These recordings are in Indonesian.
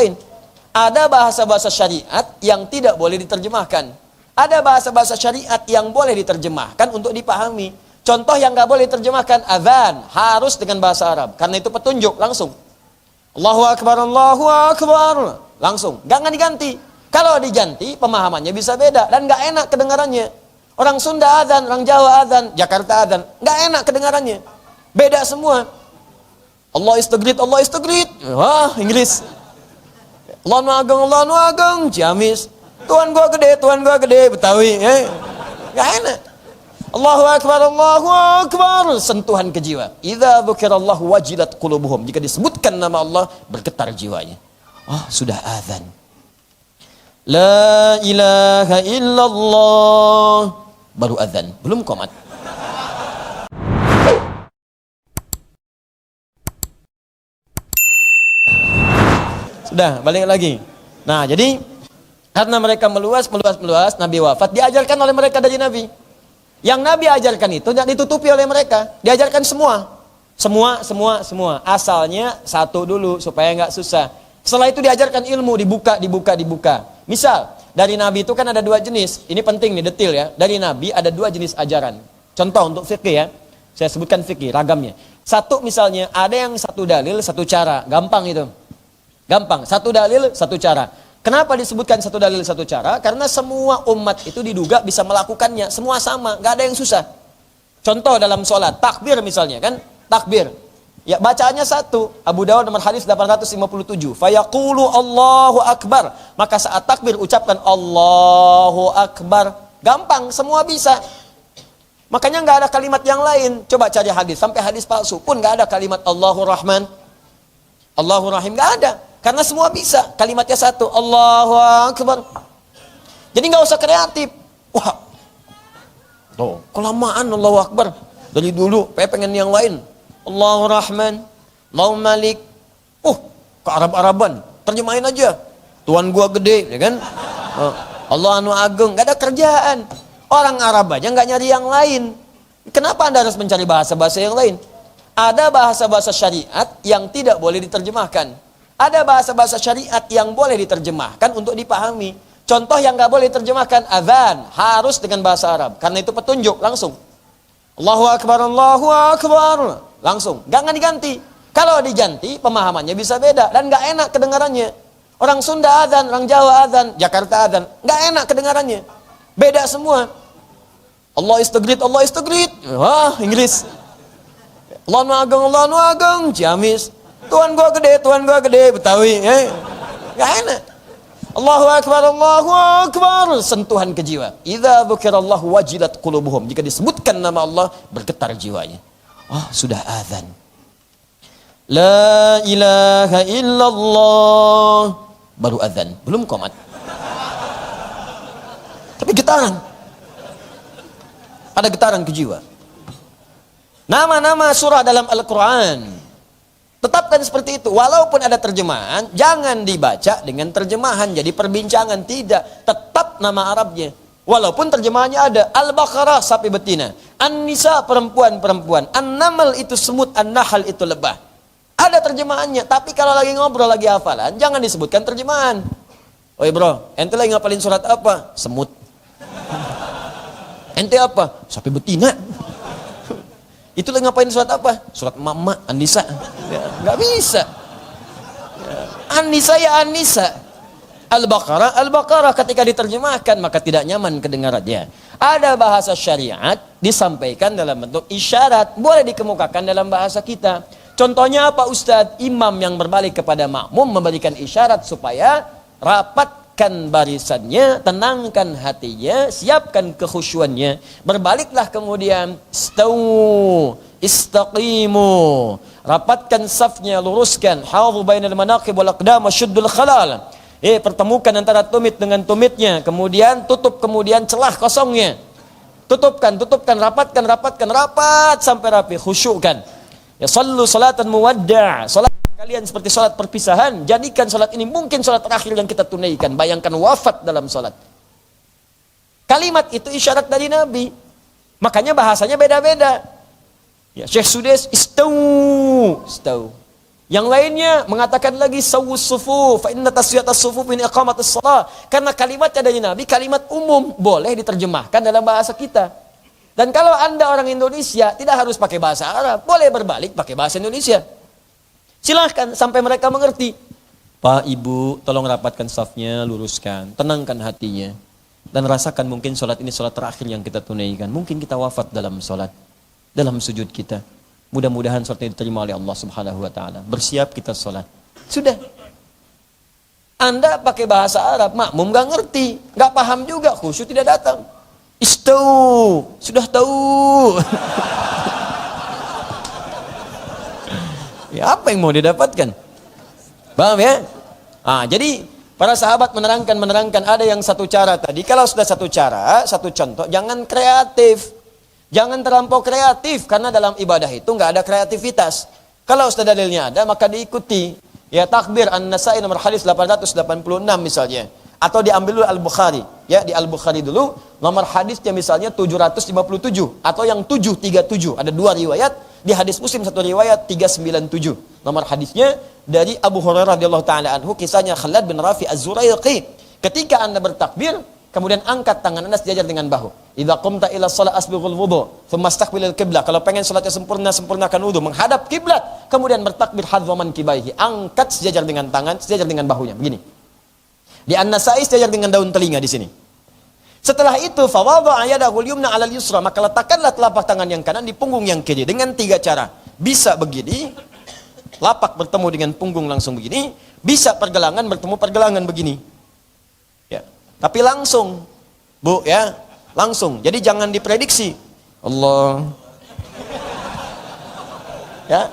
lain. Ada bahasa-bahasa syariat yang tidak boleh diterjemahkan. Ada bahasa-bahasa syariat yang boleh diterjemahkan untuk dipahami. Contoh yang nggak boleh diterjemahkan, azan harus dengan bahasa Arab. Karena itu petunjuk langsung. Allahu Akbar, Allahu Akbar. Langsung, jangan diganti. Kalau diganti, pemahamannya bisa beda dan nggak enak kedengarannya. Orang Sunda azan, orang Jawa azan, Jakarta azan, nggak enak kedengarannya. Beda semua. Allah istagrit, Allah istagrit. Wah, Inggris. Allah nu ageng, Ciamis. Tuhan gua gede, Betawi. Nggak enak. Allahu Akbar, sentuhan ke jiwa. Idza dzukirallahu wajilat qulubuhum. Jika disebutkan nama Allah, bergetar jiwanya. Oh, sudah azan. La ilaha illallah. Baru azan, belum qomat. Sudah, balik lagi. Nah, jadi karena mereka meluas, Nabi wafat, diajarkan oleh mereka dari Nabi. Yang Nabi ajarkan itu tidak ditutupi oleh mereka, diajarkan semua. Semua. Asalnya satu dulu supaya nggak susah. Setelah itu diajarkan ilmu, dibuka. Misal, dari Nabi itu kan ada dua jenis. Ini penting nih, detail ya. Dari Nabi ada dua jenis ajaran. Contoh untuk fikih ya. Saya sebutkan fikih, ragamnya. Satu misalnya, ada yang satu dalil, satu cara. Gampang itu. Gampang, satu dalil, satu cara. Kenapa disebutkan satu dalil, satu cara? Karena semua umat itu diduga bisa melakukannya. Semua sama, nggak ada yang susah. Contoh dalam sholat, takbir misalnya kan. Takbir. Ya bacaannya satu. Abu Dawud nomor hadis 857. Fayaqulu Allahu Akbar. Maka saat takbir ucapkan Allahu Akbar. Gampang, semua bisa. Makanya nggak ada kalimat yang lain. Coba cari hadis, sampai hadis palsu pun nggak ada kalimat Allahu Rahman, Allahu Rahim, nggak ada. Karena semua bisa, kalimatnya satu, Allahu Akbar. Jadi nggak usah kreatif. Wah, tuh kelamaan Allahu Akbar. Dari dulu, pengen yang lain. Allahu Rahman, Allahu Malik. Ke Arab-Araban, terjemahin aja. Tuhan gua gede, ya kan? Allah anu ageng, nggak ada kerjaan. Orang Arab aja nggak nyari yang lain. Kenapa Anda harus mencari bahasa-bahasa yang lain? Ada bahasa-bahasa syariat yang tidak boleh diterjemahkan. Ada bahasa-bahasa syariat yang boleh diterjemahkan untuk dipahami. Contoh yang nggak boleh diterjemahkan, azan harus dengan bahasa Arab. Karena itu petunjuk langsung. Allahu Akbar, Allahu Akbar. Langsung, jangan diganti. Kalau diganti, pemahamannya bisa beda dan nggak enak kedengarannya. Orang Sunda azan, orang Jawa azan, Jakarta azan, nggak enak kedengarannya. Beda semua. Allah istagrit, Allah istagrit. Wah, Inggris. Allah nu ageng, Ciamis. Tuhan gua gede, Betawi. Gak enak. Allahu Akbar, sentuhan ke jiwa. Idza dzukirallahu wajilat qulubuhum. Jika disebutkan nama Allah, bergetar jiwanya. Oh, sudah azan. La ilaha illallah. Baru azan, belum qomat. Tapi getaran. Ada getaran ke jiwa. Nama-nama surah dalam Al-Quran tetapkan seperti itu. Walaupun ada terjemahan, jangan dibaca dengan terjemahan jadi perbincangan. Tidak, tetap nama Arabnya. Walaupun terjemahannya ada. Al-Baqarah sapi betina, An-Nisa perempuan-perempuan, An-Naml itu semut, An-Nahl itu lebah. Ada terjemahannya. Tapi kalau lagi ngobrol, lagi hafalan, jangan disebutkan terjemahan. Oi bro, ente lagi ngapalin surat apa? Semut. Ente apa? Sapi betina. Itu lagi ngapain surat apa? Surat Mama, An-Nisa. Nggak bisa. An-Nisa ya An-Nisa. Al-Baqarah ketika diterjemahkan maka tidak nyaman kedengarannya. Ada bahasa syariat disampaikan dalam bentuk isyarat, boleh dikemukakan dalam bahasa kita. Contohnya apa Ustadz? Imam yang berbalik kepada makmum memberikan isyarat supaya rapatkan barisannya, tenangkan hatinya, siapkan kekhusyuannya. Berbaliklah kemudian istaqimu, rapatkan safnya, luruskan. Haudhu bainal manaqib wal aqdam washuddul khalal. Pertemukan antara tumit dengan tumitnya, kemudian tutup kemudian celah kosongnya. Tutupkan, rapatkan, rapat sampai rapi, khusyukkan. Ya sallu salatan muwadda'. Salat kalian seperti salat perpisahan. Jadikan salat ini mungkin salat terakhir yang kita tunaikan. Bayangkan wafat dalam salat. Kalimat itu isyarat dari Nabi. Makanya bahasanya beda-beda. Ya, Syekh Sudes istau. Yang lainnya mengatakan lagi sawwus sufuf, fa inna taswiyatas sufuf min iqamatis shalah. Karena kalimatnya dari Nabi kalimat umum, boleh diterjemahkan dalam bahasa kita. Dan kalau Anda orang Indonesia tidak harus pakai bahasa Arab, boleh berbalik pakai bahasa Indonesia. Silahkan sampai mereka mengerti. Pak, Ibu, tolong rapatkan safnya, luruskan, tenangkan hatinya. Dan rasakan mungkin sholat ini sholat terakhir yang kita tunaikan. Mungkin kita wafat dalam sholat, dalam sujud kita. Mudah-mudahan sholat ini diterima oleh Allah Subhanahu wa taala. Bersiap kita sholat. Sudah. Anda pakai bahasa Arab, makmum gak ngerti, gak paham juga, khusyuk tidak datang. Istau, sudah tahu. Ya apa yang mau didapatkan? Paham ya? Jadi para sahabat menerangkan ada yang satu cara tadi. Kalau sudah satu cara, satu contoh, jangan kreatif. Jangan terlampau kreatif, karena dalam ibadah itu nggak ada kreativitas. Kalau sudah dalilnya ada, maka diikuti. Ya, takbir An-Nasa'i nomor hadis 886 misalnya. Atau diambil dulu Al-Bukhari. Ya, di Al-Bukhari dulu, nomor hadisnya misalnya 757. Atau yang 737. Ada dua riwayat. Di hadis Muslim satu riwayat 397. Nomor hadisnya dari Abu Hurairah radhiyallahu taala anhu, kisahnya Khalad bin Rafi Az-Zuraiqi. Ketika Anda bertakbir, kemudian angkat tangan Anda sejajar dengan bahu. Idza qumta ila shalah asbighul wudu, thumma istaqbilil qiblah. Kalau pengen salatnya sempurna, sempurnakan wudu, menghadap kiblat, kemudian bertakbir hadzman kibaihi. Angkat sejajar dengan tangan, sejajar dengan bahunya, begini. Di An-Nasa'i sejajar dengan daun telinga di sini. Setelah itu, fa wada'a yadahu al-yumna 'ala al-yusra, maka letakkanlah telapak tangan yang kanan di punggung yang kiri dengan tiga cara. Bisa begini, lapak bertemu dengan punggung langsung begini, bisa pergelangan bertemu pergelangan begini. Ya. Tapi langsung, Bu, ya, langsung. Jadi jangan diprediksi. Allah. Ya.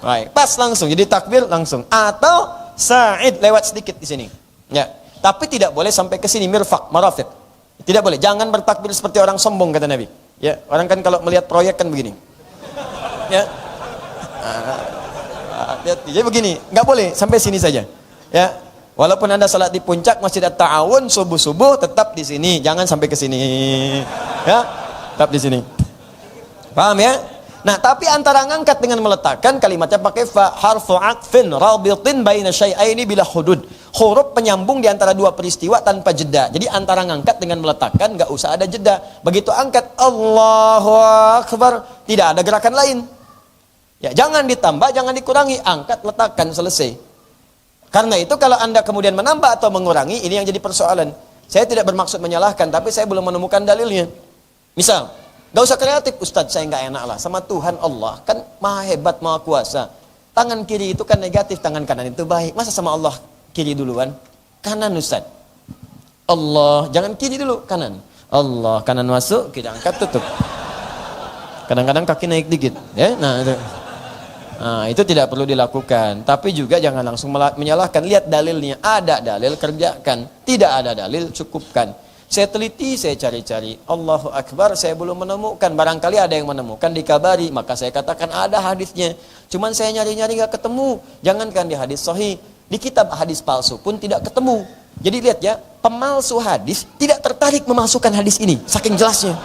Baik, pas langsung. Jadi takbir langsung. Atau sa'id lewat sedikit di sini. Ya. Tapi tidak boleh sampai ke sini mirfaq, marafiq. Tidak boleh. Jangan bertakbir seperti orang sombong kata Nabi. Ya, orang kan kalau melihat proyek kan begini. Ya. Jadi begini, nggak boleh sampai sini saja. Ya. Walaupun Anda salat di puncak Masjid At-Ta'awun subuh-subuh, tetap di sini, jangan sampai ke sini. Ya, tetap di sini. Paham ya? Nah, tapi antara ngangkat dengan meletakkan kalimatnya pakai fa harfu aqfin rabitin baina syai'aini bila hudud. Huruf penyambung di antara dua peristiwa tanpa jeda. Jadi antara ngangkat dengan meletakkan nggak usah ada jeda. Begitu angkat Allahu Akbar, tidak ada gerakan lain. Ya, jangan ditambah, jangan dikurangi, angkat, letakkan, selesai. Karena itu kalau Anda kemudian menambah atau mengurangi, ini yang jadi persoalan. Saya tidak bermaksud menyalahkan, tapi saya belum menemukan dalilnya. Misal, gak usah kreatif, Ustadz, saya nggak enak lah sama Tuhan Allah, kan maha hebat, maha kuasa. Tangan kiri itu kan negatif, tangan kanan itu baik. Masa sama Allah kiri duluan? Kanan, Ustadz. Allah, jangan kiri dulu, kanan. Allah, kanan masuk, kita angkat, tutup. Kadang-kadang kaki naik dikit, ya. Nah, itu tidak perlu dilakukan. Tapi juga jangan langsung menyalahkan. Lihat dalilnya. Ada dalil, kerjakan. Tidak ada dalil, cukupkan. Saya teliti, saya cari-cari. Allahu Akbar, saya belum menemukan. Barangkali ada yang menemukan, dikabari. Maka saya katakan ada hadisnya. Cuman saya nyari-nyari gak ketemu. Jangankan di hadis sahih, di kitab hadis palsu pun tidak ketemu. Jadi lihat ya, pemalsu hadis tidak tertarik memasukkan hadis ini. Saking jelasnya.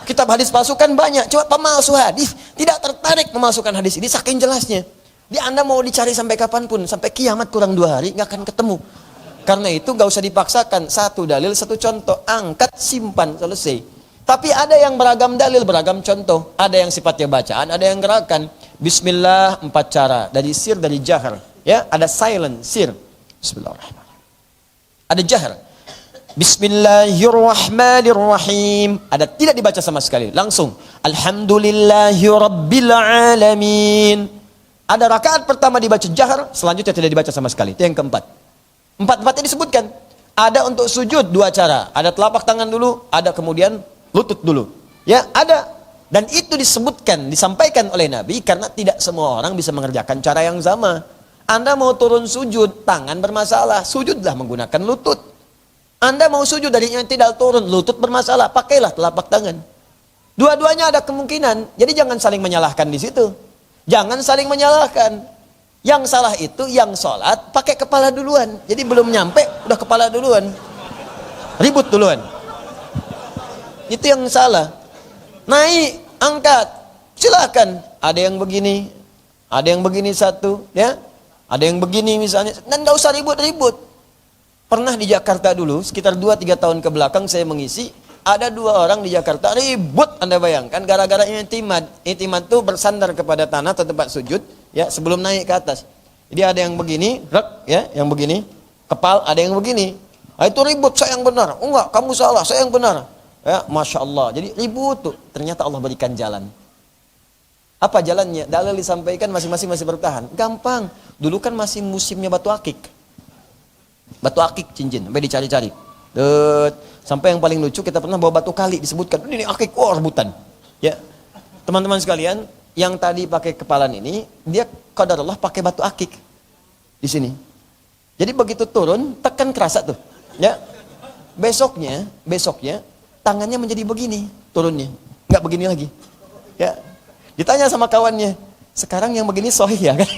Kitab hadis palsu kan banyak, coba pemalsu hadis tidak tertarik memasukkan hadis ini saking jelasnya. Di Anda mau dicari sampai kapanpun, sampai kiamat kurang 2 hari nggak akan ketemu. Karena itu nggak usah dipaksakan, satu dalil satu contoh, angkat simpan selesai. Tapi ada yang beragam dalil beragam contoh, ada yang sifatnya bacaan, ada yang gerakan. Bismillah 4 cara, dari sir, dari jahar, ya ada silent sir. Bismillahirrahmanirrahim. Ada jahar. Bismillahirrahmanirrahim. Ada tidak dibaca sama sekali, langsung Alhamdulillahirabbilalamin. Ada rakaat pertama dibaca jahar, selanjutnya tidak dibaca sama sekali. Itu yang keempat. Empat-empatnya disebutkan. Ada untuk sujud 2 cara. Ada telapak tangan dulu, ada kemudian lutut dulu. Ya, ada. Dan itu disebutkan, disampaikan oleh Nabi karena tidak semua orang bisa mengerjakan cara yang sama. Anda mau turun sujud, tangan bermasalah, sujudlah menggunakan lutut. Anda mau sujud dari yang tidak turun, lutut bermasalah, pakailah telapak tangan. Dua-duanya ada kemungkinan, jadi jangan saling menyalahkan di situ. Jangan saling menyalahkan. Yang salah itu yang sholat pakai kepala duluan. Jadi belum nyampe, udah kepala duluan. Ribut duluan. Itu yang salah. Naik, angkat. Silakan. Ada yang begini satu, ya. Ada yang begini misalnya, dan nggak usah ribut-ribut. Pernah di Jakarta dulu, sekitar 2-3 tahun ke belakang saya mengisi, ada 2 orang di Jakarta ribut, Anda bayangkan, gara-gara i'timad. I'timad itu bersandar kepada tanah atau tempat sujud, ya, sebelum naik ke atas. Jadi ada yang begini, ya, yang begini, kepal, ada yang begini. Nah, itu ribut, saya yang benar. Oh enggak, kamu salah, saya yang benar. Ya, Masya Allah. Jadi ribut tuh, ternyata Allah berikan jalan. Apa jalannya? Dalil disampaikan, masing-masing masih bertahan. Gampang. Dulu kan masih musimnya batu akik. Batu akik cincin, sampai dicari-cari. Sampai yang paling lucu, kita pernah bawa batu kali, disebutkan, ini akik, wah rebutan. Ya, teman-teman sekalian, yang tadi pakai kepalan ini, dia qadarullah pakai batu akik di sini. Jadi begitu turun, tekan kerasa tuh. Ya, besoknya, tangannya menjadi begini, turunnya, nggak begini lagi. Ya, ditanya sama kawannya, sekarang yang begini sahih ya kan?